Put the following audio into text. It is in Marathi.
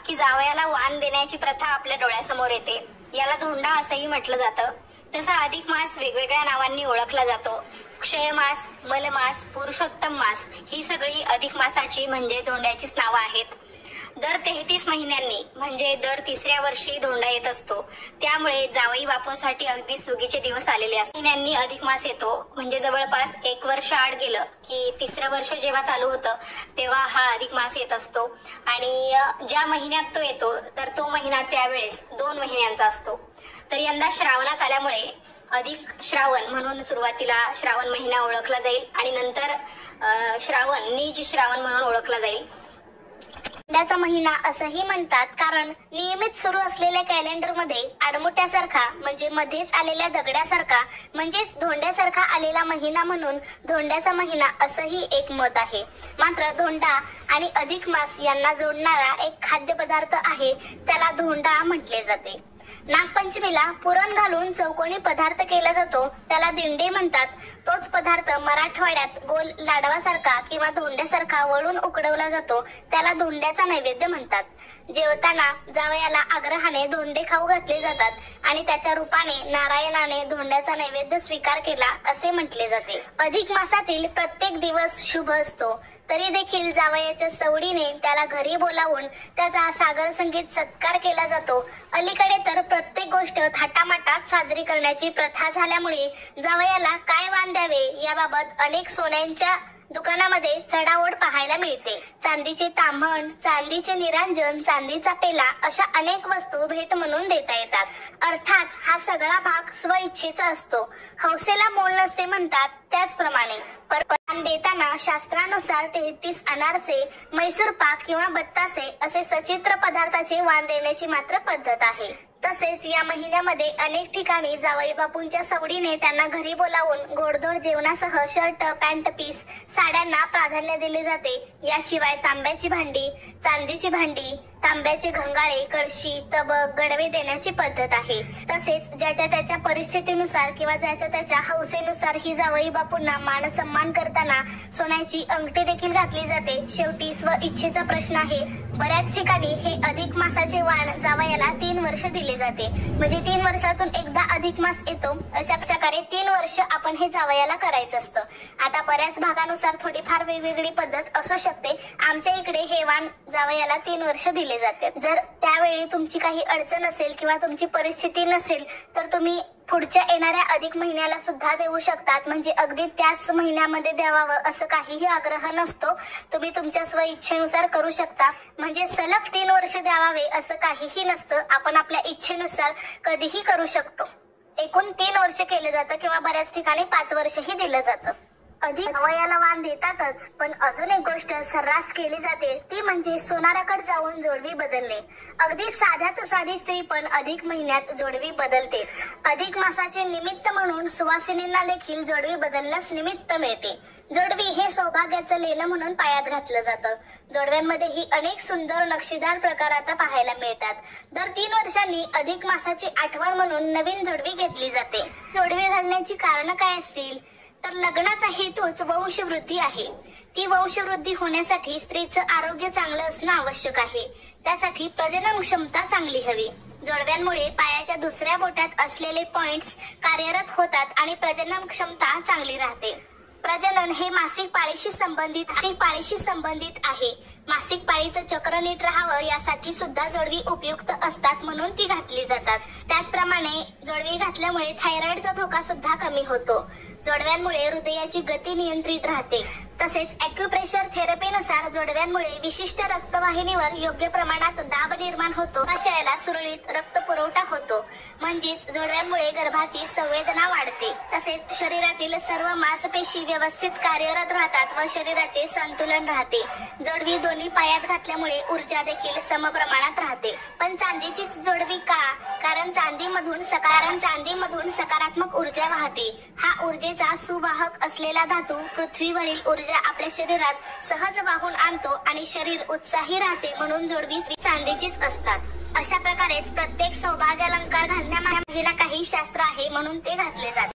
की जावयाला वाण देण्याची प्रथा आपल्या डोळ्यासमोर येते। याला धोंडा असंही म्हटलं जातं। तसा अधिक मास वेगवेगळ्या नावांनी ओळखला जातो। क्षय मास, मलमास, पुरुषोत्तम मास ही सगळी अधिक मासाची म्हणजे धोंड्याचीच नावं आहेत। दर 33 महिन्यांनी म्हणजे दर तिसऱ्या वर्षी धोंडा येत असतो। त्यामुळे जावई बापूंसाठी अगदी सुगीचे दिवस आलेले असतात। महिन्यांनी अधिक मास येतो म्हणजे जवळपास 1 वर्ष आड गेलं की तिसरं वर्ष जेव्हा चालू होतं तेव्हा हा अधिक मास येत असतो। आणि ज्या महिन्यात तो येतो तर तो महिना त्यावेळेस 2 महिन्यांचा असतो। तर यंदा श्रावणात आल्यामुळे अधिक श्रावण म्हणून सुरुवातीला श्रावण महिना ओळखला जाईल आणि नंतर श्रावण नीज श्रावण म्हणून ओळखला जाईल। धोंड्याचा महिना असंही म्हणतात कारण नियमित सुरू असलेल्या कॅलेंडरमध्ये आडमुठ्यासारखा म्हणजे मध्येच आलेल्या दगडासारखा म्हणजेच धोंड्यासारखा आलेला महिना म्हणून धोंड्याचा महिना असंही एक मत आहे। मात्र धोंडा आणि अधिक मास यांना जोडणारा एक खाद्यपदार्थ आहे, त्याला धोंडा म्हटले जाते। नागपंचमीला पुरण घालून चौकोनी पदार्थ केला जातो, त्याला दिंडे म्हणतात। तोच पदार्थ मराठवाड्यात गोल लाडवासारखा किंवा धोंड्यासारखा वळून उकडवला जातो, त्याला धोंड्याचा नैवेद्य म्हणतात। जेवताना जावयाला आग्रहाने धोंडे खाऊ घातले जातात आणि त्याच्या रूपाने नारायणाने धोंड्याचा नैवेद्य स्वीकार केला असे म्हटले जाते। अधिक मासातील प्रत्येक दिवस शुभ असतो, तरी देखील जावयाच्या सवडीने त्याला घरी बोलावून त्याचा सागर संगीत सत्कार केला जातो। अलीकडे तर प्रत्येक गोष्ट थाटामाटात साजरी करण्याची प्रथा झाल्यामुळे जावयाला काय वाण द्यावे याबाबत अनेक सोन्यांच्या दुकानामध्ये चढाओढ पाहायला मिळते। चांदीचे ताम्हण, चांदीचे निरांजन, चांदीचा पेला अशा अनेक वस्तू भेट म्हणून देता येतात। अर्थात हा सगळा भाग स्वइच्छेचा असतो, हौसेला मोल नसते म्हणतात त्याचप्रमाणे वाण देताना शास्त्रानुसार 33 अनारसे, मैसूर पाक किंवा बत्तासे असे सचित्र पदार्थाचे वाण देण्याची मात्र पद्धत आहे। तसेच या महिन्यामध्ये अनेक ठिकाणी जावई बापूंच्या सवडीने त्यांना घरी बोलावून गोडधोड जेवणासह शर्ट, पॅन्ट पीस, साड्यांना प्राधान्य दिले जाते। याशिवाय तांब्याची भांडी, चांदीची भांडी, तांब्याचे घंगाळे, कळशी, तबक, गडवे देण्याची पद्धत आहे। तसेच ज्याच्या त्याच्या परिस्थितीनुसार किंवा ज्याच्या त्याच्या हौसेनुसार ही जावई बापूंना मान सन्मान करताना सोन्याची अंगठी देखील घातली जाते। शेवटी स्व इच्छेचा प्रश्न आहे। बऱ्याच ठिकाणी हे अधिक मासाचे वाण जावयाला 3 वर्ष दिले जाते, म्हणजे 3 वर्षातून एकदा अधिक मास येतो। अशा प्रकारे 3 वर्ष आपण हे जावयाला करायचं असतं। आता बऱ्याच भागानुसार थोडीफार वेगवेगळी पद्धत असू शकते। आमच्या इकडे हे वाण जावयाला 3 वर्ष दिले जाते। जर त्यावेळी तुमची काही अडचण असेल किंवा तुमची परिस्थिती नसेल तर तुम्ही पुढच्या येणाऱ्या अधिक महिन्याला सुद्धा देऊ शकतात, म्हणजे अगदी त्याच महिन्यामध्ये द्यावावं असं काहीही आग्रह नसतो। तुम्ही तुमच्या स्व इच्छेनुसार करू शकता, म्हणजे सलग 3 वर्ष द्यावावे असं काहीही नसतं। आपण आपल्या इच्छेनुसार कधीही करू शकतो। एकूण 3 वर्ष केलं जातं किंवा बऱ्याच ठिकाणी 5 वर्षही दिलं जातं। अधिक जावयाला वाण देतातच, पण अजून एक गोष्ट सर्रास केली जाते ती म्हणजे सोनाराकडे जाऊन जोडवी बदलणे। अगदी साध्यात साधी स्त्री पण अधिक महिन्यात जोडवी बदलतेच। अधिक मासाचे निमित्त म्हणून सुवासिनींना देखील जोडवी बदलण्यास निमित्त मिळते। जोडवी हे सौभाग्याचं लेणं म्हणून पायात घातलं जातं। जोडव्यांमध्येही अनेक सुंदर नक्षीदार प्रकार आता पाहायला मिळतात। दर 3 वर्षांनी अधिक मासाची आठवण म्हणून नवीन जोडवी घेतली जाते। जोडवी घालण्याची कारणं काय असतील तर लग्नाचा हेतूच वंशवृद्धी आहे। ती वंशवृद्धी होण्यासाठी स्त्रीचं आरोग्य चांगलं असणं आवश्यक आहे। त्यासाठी प्रजनन क्षमता चांगली हवी। जोडव्यांमुळे पायाच्या दुसऱ्या बोटात असलेले पॉइंट्स कार्यरत होतात आणि प्रजनन क्षमता चांगली राहते। प्रजनन हे मासिक पाळीशी संबंधित आहे। मासिक पाळीचं चक्र नीट राहावं यासाठी सुद्धा जोडवी उपयुक्त असतात, म्हणून ती घातली जातात। त्याचप्रमाणे जोडवी घातल्यामुळे थायरॉइडचा धोका सुद्धा कमी होतो। जोडव्यांमुळे हृदयाची गती नियंत्रित राहते। तसेच ॲक्युप्रेशर थेरपीनुसार जोडव्यांमुळे विशिष्ट रक्तवाहिनीवर योग्य प्रमाणात दाब निर्माण होतो, शरीराला सुरळीत रक्त पुरवठा होतो, म्हणजेच जोडव्यांमुळे गर्भाची संवेदना वाढते। तसेच शरीरातील सर्व मांसपेशी व्यवस्थित कार्यरत राहतात व शरीराचे संतुलन राहते। जोडवी दोन्ही पायात घातल्यामुळे ऊर्जा देखील समप्रमाणात राहते। पण चांदीचीच जोडवी का? कारण चांदीमधून सकारात्मक ऊर्जा वाहते। हा ऊर्जेचा सुवाहक असलेला धातू पृथ्वीवरील ऊर्जा आपल्या शरीरात सहज वाहून आणतो आणि शरीर उत्साही राहते, म्हणून जोडवी चांदीचीच असतात। अशा प्रकारेच प्रत्येक सौभाग्यालंकार घालण्यामागे काही शास्त्र आहे, म्हणून ते घातले जाते।